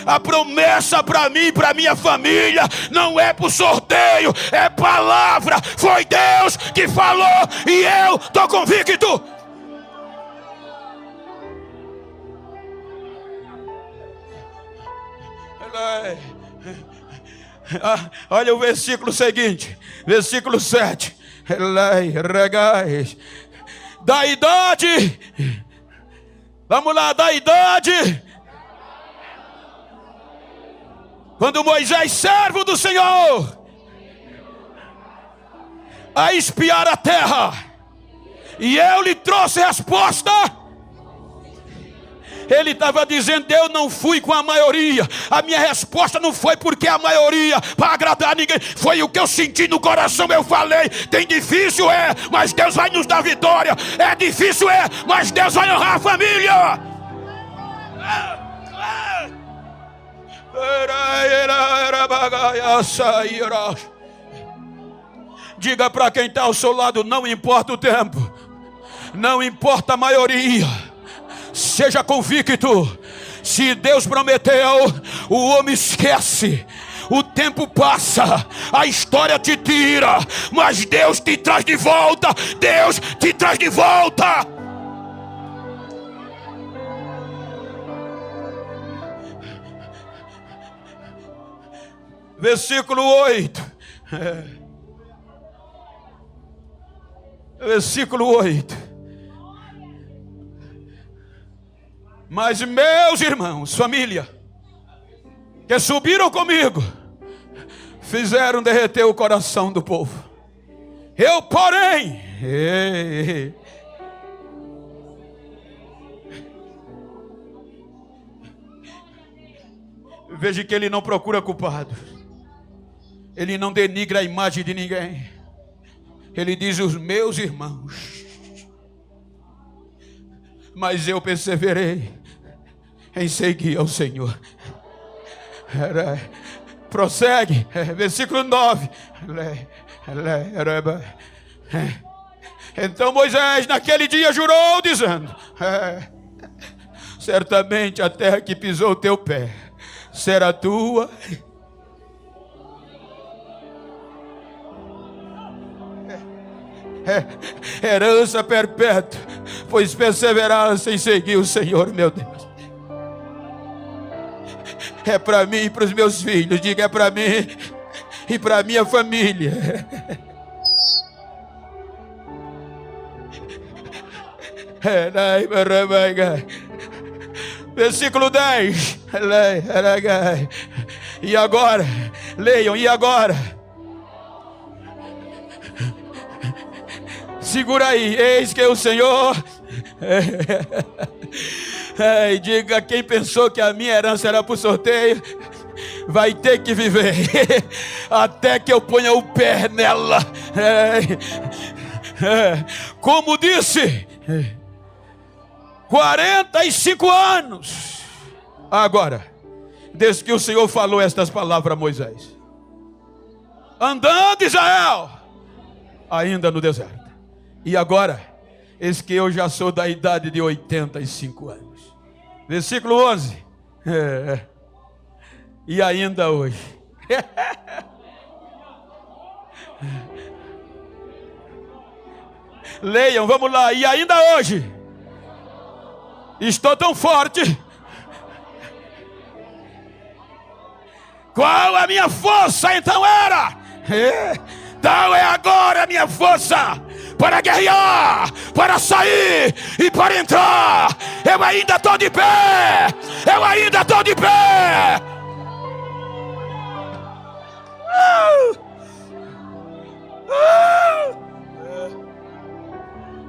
A promessa para mim e para minha família não é por sorteio, é palavra. Foi Deus que falou e eu estou convicto. Olha o versículo seguinte, versículo 7. Da idade, vamos lá, da idade, quando Moisés, servo do Senhor, a espiar a terra, e eu lhe trouxe resposta. Ele estava dizendo: eu não fui com a maioria, a minha resposta não foi porque a maioria, para agradar ninguém, foi o que eu senti no coração. Eu falei: tem difícil, mas Deus vai nos dar vitória. É difícil, mas Deus vai honrar a família. Diga para quem está ao seu lado: não importa o tempo, não importa a maioria, seja convicto. Se Deus prometeu, o homem esquece, o tempo passa, a história te tira, mas Deus te traz de volta. Deus te traz de volta. Versículo 8. Versículo 8. Mas meus irmãos, família, que subiram comigo, fizeram derreter o coração do povo. Eu, porém, veja que ele não procura culpado, ele não denigra a imagem de ninguém. Ele diz: os meus irmãos, mas eu perseverei em seguir ao Senhor. Prossegue, versículo 9. Então Moisés naquele dia jurou, dizendo: certamente a terra que pisou o teu pé será tua. Herança perpétua, pois perseverança em seguir o Senhor, meu Deus. É para mim e para os meus filhos. Diga: é para mim e para a minha família. Versículo 10. E agora, leiam, e agora? Segura aí, eis que o Senhor... diga: quem pensou que a minha herança era por sorteio, vai ter que viver até que eu ponha o pé nela. Como disse, 45 anos agora, desde que o Senhor falou estas palavras a Moisés, andando Israel ainda no deserto. E agora, eis que eu já sou da idade de 85 anos. Versículo 11. E ainda hoje. Leiam, vamos lá. E ainda hoje estou tão forte. Qual a minha força então era? Tal é agora a minha força para guerrear, para sair e para entrar. Eu ainda estou de pé. Eu ainda estou de pé.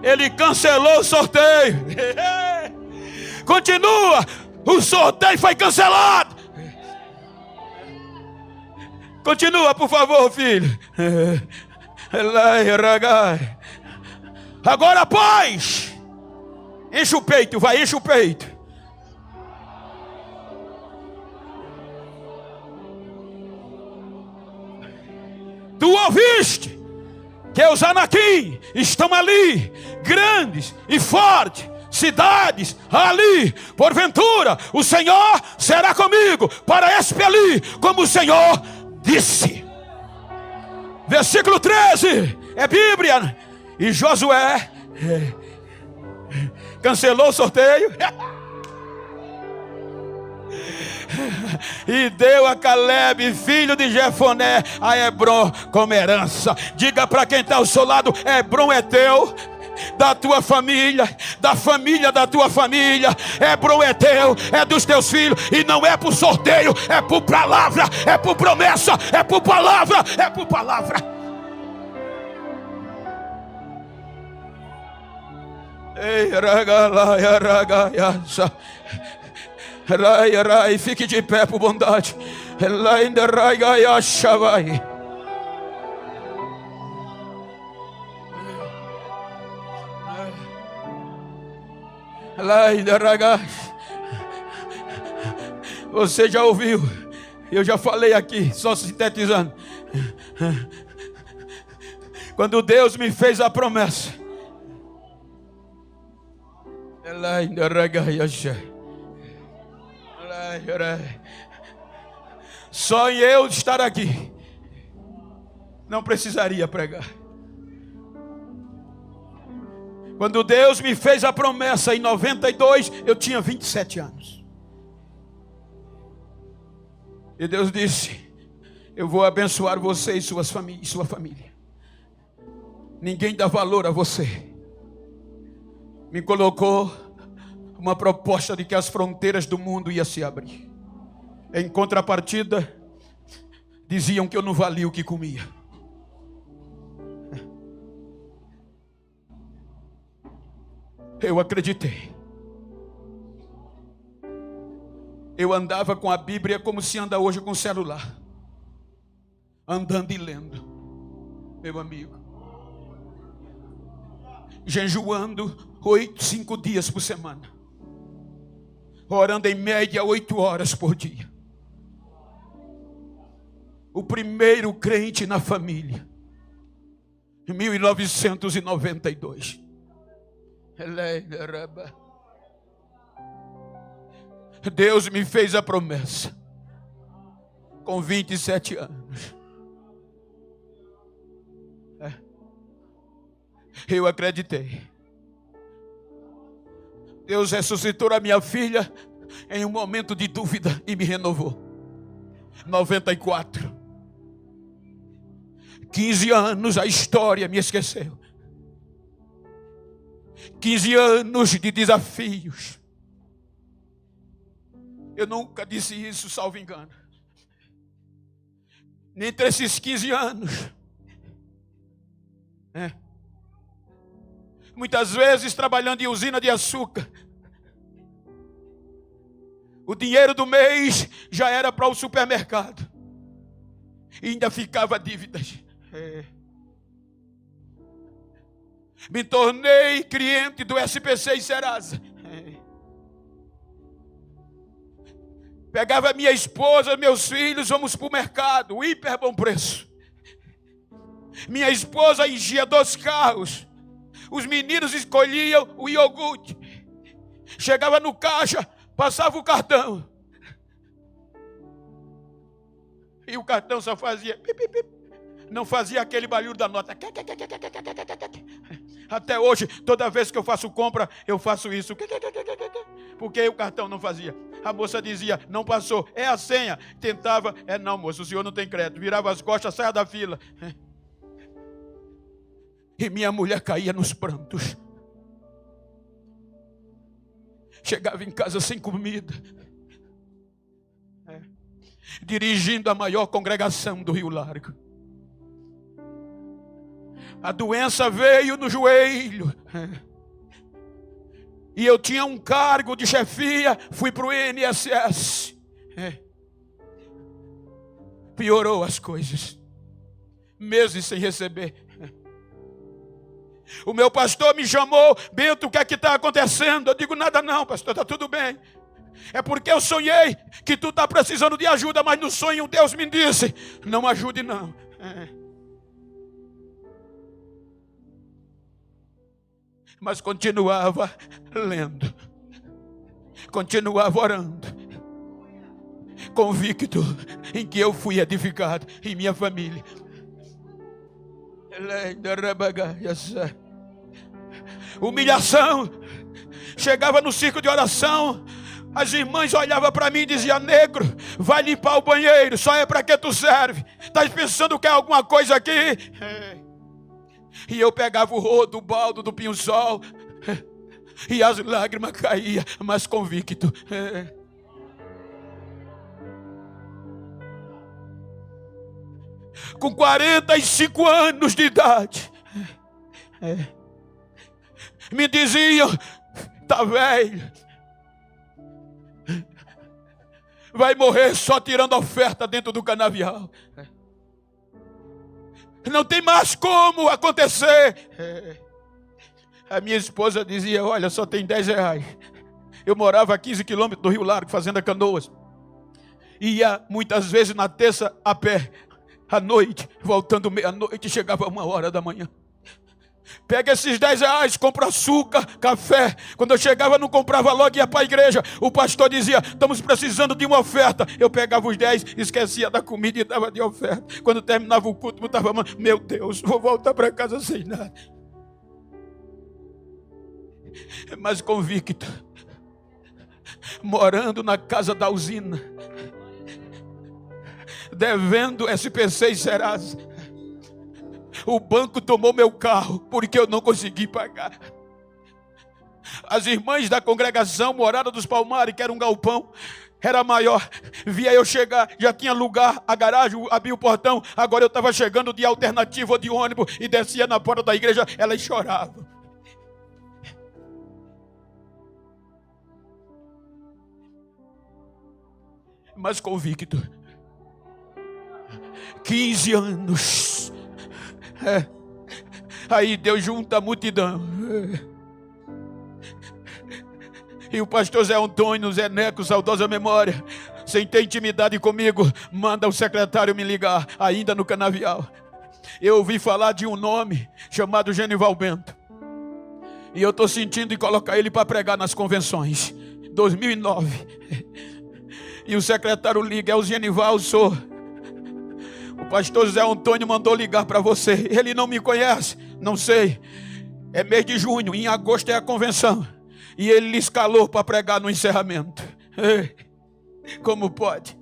Ele cancelou o sorteio. Continua. O sorteio foi cancelado. Continua, por favor, filho. Agora, paz. Enche o peito, vai, enche o peito. Tu ouviste que os Anakim estão ali, grandes e fortes, cidades ali. Porventura, o Senhor será comigo para expelir, como o Senhor disse. Versículo 13, é Bíblia. E Josué cancelou o sorteio e deu a Caleb, filho de Jefoné, a Hebrom como herança. Diga para quem está ao seu lado: Hebrom é teu, da tua família, da família da tua família. Hebrom é teu, é dos teus filhos. E não é por sorteio, é por palavra, é por promessa, é por palavra, é por palavra. Ei, ragalaia, ragaiaça. Rai, fique de pé por bondade. Você já ouviu? Eu já falei aqui, só sintetizando. Quando Deus me fez a promessa, só em eu estar aqui não precisaria pregar. Quando Deus me fez a promessa em 92, eu tinha 27 anos. E Deus disse: eu vou abençoar você e sua família. Ninguém dá valor a você. Me colocou uma proposta de que as fronteiras do mundo iam se abrir. Em contrapartida, diziam que eu não valia o que comia. Eu acreditei. Eu andava com a Bíblia como se anda hoje com o celular, andando e lendo, meu amigo, jejuando 5 dias por semana, orando em média 8 horas por dia. O primeiro crente na família, em 1992. Deus me fez a promessa com 27 anos. Eu acreditei. Deus ressuscitou a minha filha em um momento de dúvida e me renovou. 94. 15 anos a história me esqueceu. 15 anos de desafios. Eu nunca disse isso, salvo engano. Entre esses 15 anos, muitas vezes trabalhando em usina de açúcar, o dinheiro do mês já era para o supermercado e ainda ficava dívidas. Me tornei cliente do SPC e Serasa. Pegava minha esposa, meus filhos, vamos para o mercado, hiper bom preço. Minha esposa enchia 2 carros. Os meninos escolhiam o iogurte. Chegava no caixa, passava o cartão. E o cartão só fazia pip, pip, pip. Não fazia aquele barulho da nota. Até hoje, toda vez que eu faço compra, eu faço isso. Porque o cartão não fazia. A moça dizia: não passou, é a senha. Tentava: não, moço, o senhor não tem crédito. Virava as costas, saia da fila. E minha mulher caía nos prantos. Chegava em casa sem comida. Dirigindo a maior congregação do Rio Largo. A doença veio no joelho. E eu tinha um cargo de chefia, fui para o INSS. Piorou as coisas, meses sem receber. O meu pastor me chamou: Bento, o que é que está acontecendo? Eu digo: nada não, pastor, está tudo bem. É porque eu sonhei que tu está precisando de ajuda, mas no sonho Deus me disse: não ajude não. Mas continuava lendo, continuava orando, convicto em que eu fui edificado em minha família. Humilhação. Chegava no círculo de oração, as irmãs olhavam para mim e diziam: negro, vai limpar o banheiro, só é para que tu serve? Estás pensando que é alguma coisa aqui? E eu pegava o rodo, o baldo do pinho-sol, e as lágrimas caíam, mas convicto. Com 45 anos de idade, me diziam: tá velho, vai morrer só tirando oferta dentro do canavial. Não tem mais como acontecer. A minha esposa dizia: olha, só tem 10 reais. Eu morava a 15 quilômetros do Rio Largo, Fazenda Canoas. Ia muitas vezes na terça a pé, à noite, voltando meia-noite, chegava 1h da manhã. Pega esses 10 reais, compra açúcar, café. Quando eu chegava, não comprava logo e ia para a igreja. O pastor dizia: estamos precisando de uma oferta. Eu pegava os 10, esquecia da comida e dava de oferta. Quando terminava o culto, botava: meu Deus, vou voltar para casa sem nada. Mas convicto, morando na casa da usina, devendo SPC e Serasa. O banco tomou meu carro porque eu não consegui pagar. As irmãs da congregação Morada dos Palmares, que era um galpão, era maior, via eu chegar, já tinha lugar, a garagem, abria o portão. Agora eu estava chegando de alternativa ou de ônibus e descia na porta da igreja, elas choravam. Mas convicto, 15 anos. Aí Deus junta a multidão. E o pastor Zé Antônio, Zé Neco, saudosa memória, sem ter intimidade comigo, manda o secretário me ligar, ainda no canavial. Eu ouvi falar de um nome chamado Genival Bento. E eu estou sentindo em colocar ele para pregar nas convenções. 2009. E o secretário liga: é o Genival, sou. O pastor Zé Antônio mandou ligar para você. Ele não me conhece, não sei. É mês de junho, em agosto é a convenção. E ele lhe escalou para pregar no encerramento. Como pode?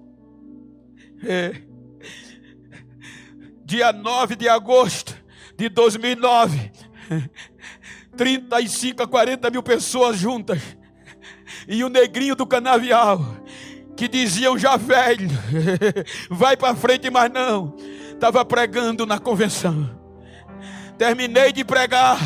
Dia 9 de agosto de 2009. 35 a 40 mil pessoas juntas. E o negrinho do canavial, que diziam: já velho, vai para frente, mas não. Estava pregando na convenção. Terminei de pregar,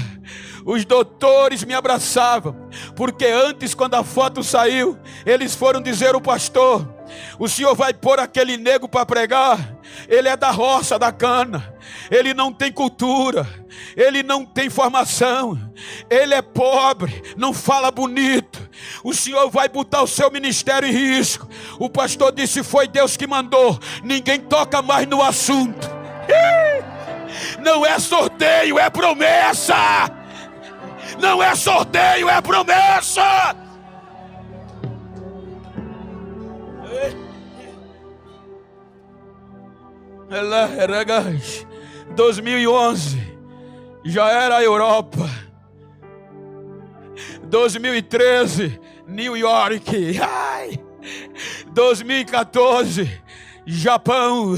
os doutores me abraçavam, porque antes, quando a foto saiu, eles foram dizer ao pastor: o senhor vai pôr aquele nego para pregar? Ele é da roça, da cana, ele não tem cultura, ele não tem formação, ele é pobre, não fala bonito, o senhor vai botar o seu ministério em risco. O pastor disse: foi Deus que mandou, ninguém toca mais no assunto. Não é sorteio, é promessa. Não é sorteio, é promessa. 2011 já era a Europa. 2013 New York. 2014 Japão.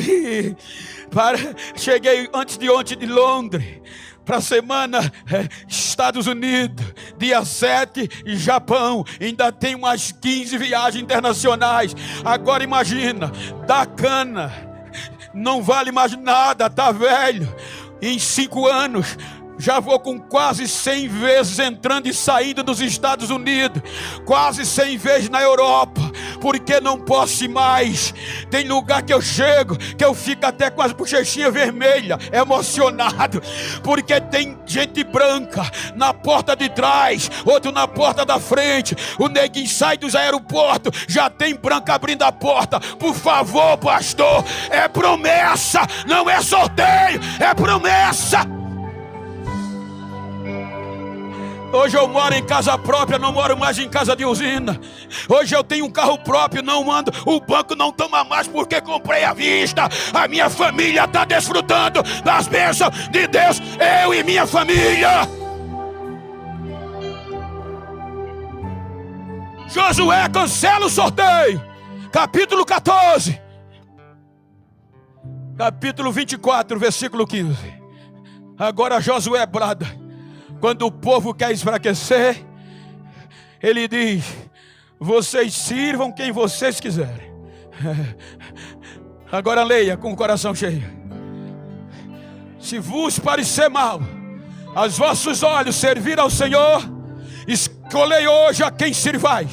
Cheguei antes de ontem de Londres. Para a semana, Estados Unidos, dia 7, Japão. Ainda tem umas 15 viagens internacionais. Agora imagina, da cana, não vale mais nada, tá velho. Em 5 anos, Já vou com quase 100 vezes entrando e saindo dos Estados Unidos, quase 100 vezes na Europa, porque não posso ir mais. Tem lugar que eu chego, que eu fico até com as bochechinhas vermelhas, emocionado, porque tem gente branca na porta de trás, outro na porta da frente. O neguinho sai dos aeroportos, já tem branco abrindo a porta. Por favor, pastor, é promessa, não é sorteio, é promessa. Hoje eu moro em casa própria, não moro mais em casa de usina. Hoje eu tenho um carro próprio, não ando. O banco não toma mais porque comprei à vista. A minha família está desfrutando das bênçãos de Deus, eu e minha família. Josué cancela o sorteio. Capítulo 14. Capítulo 24, versículo 15. Agora Josué brada. Quando o povo quer enfraquecer, ele diz: vocês sirvam quem vocês quiserem. Agora leia com o coração cheio. Se vos parecer mal aos vossos olhos servir ao Senhor, escolhei hoje a quem sirvais.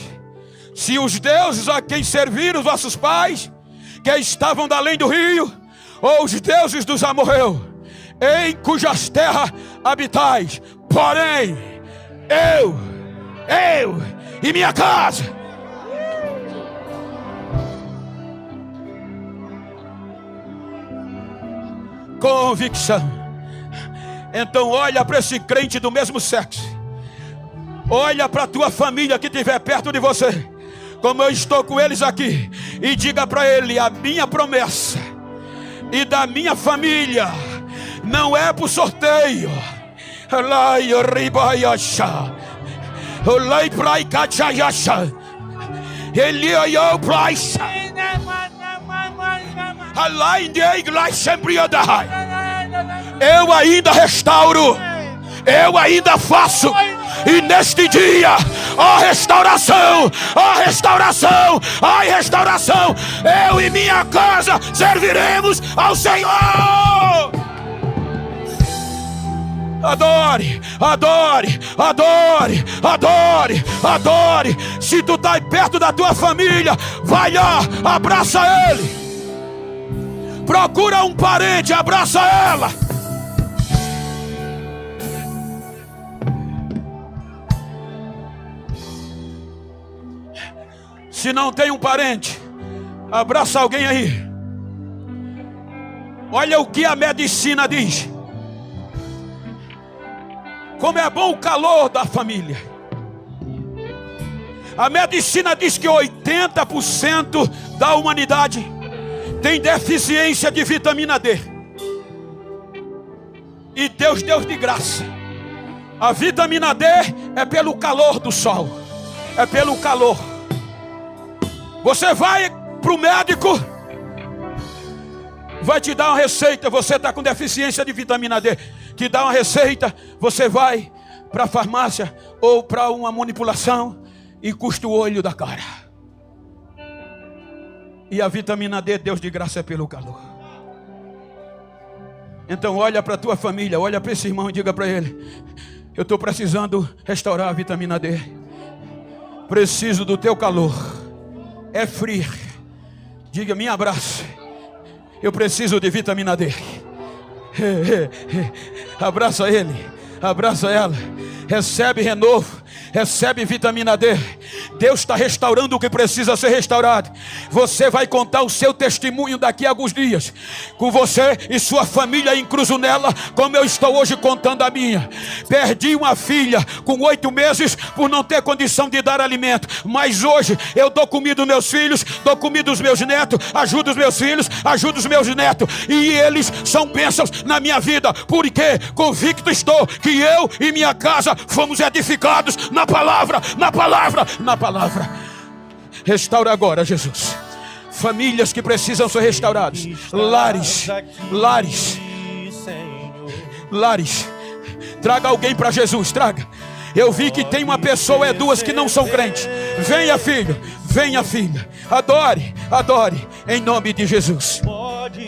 Se os deuses a quem serviram os vossos pais, que estavam da além do rio, ou os deuses dos amorreus, em cujas terras habitais. Porém, eu e minha casa. Convicção. Então olha para esse crente do mesmo sexo. Olha para a tua família que estiver perto de você, como eu estou com eles aqui, e diga para ele: a minha promessa e da minha família não é por sorteio. Eu ainda restauro, eu ainda faço. E neste dia, ó restauração, ó restauração, ó restauração. Eu e minha casa serviremos ao Senhor. Adore, adore, adore, adore, adore. Se tu está perto da tua família, vai lá, abraça ele. Procura um parente, abraça ela. Se não tem um parente, abraça alguém aí. Olha o que a medicina diz. Como é bom o calor da família. A medicina diz que 80% da humanidade tem deficiência de vitamina D. E Deus deu de graça. A vitamina D é pelo calor do sol. É pelo calor. Você vai para o médico, vai te dar uma receita. Você está com deficiência de vitamina D, te dá uma receita. Você vai para a farmácia ou para uma manipulação e custa o olho da cara. E a vitamina D, Deus de graça, é pelo calor. Então olha para a tua família, olha para esse irmão e diga para ele: eu estou precisando restaurar a vitamina D. Preciso do teu calor. É frio. Diga: me abraça. Eu preciso de vitamina D. Abraça ele, abraça ela. Recebe renovo, recebe vitamina D. Deus está restaurando o que precisa ser restaurado. Você vai contar o seu testemunho daqui a alguns dias, com você e sua família incluso nela, como eu estou hoje contando a minha. Perdi uma filha com 8 meses por não ter condição de dar alimento, mas hoje eu dou comida aos meus filhos, dou comida aos meus netos, ajudo os meus filhos, ajudo os meus netos, e eles são bênçãos na minha vida, porque convicto estou que eu e minha casa fomos edificados na palavra, na palavra, na palavra. Restaura agora, Jesus, famílias que precisam ser restauradas, lares, lares, lares. Traga alguém para Jesus, traga. Eu vi que tem uma pessoa, é duas que não são crentes. Venha, filho, venha, filha. Adore, adore, em nome de Jesus.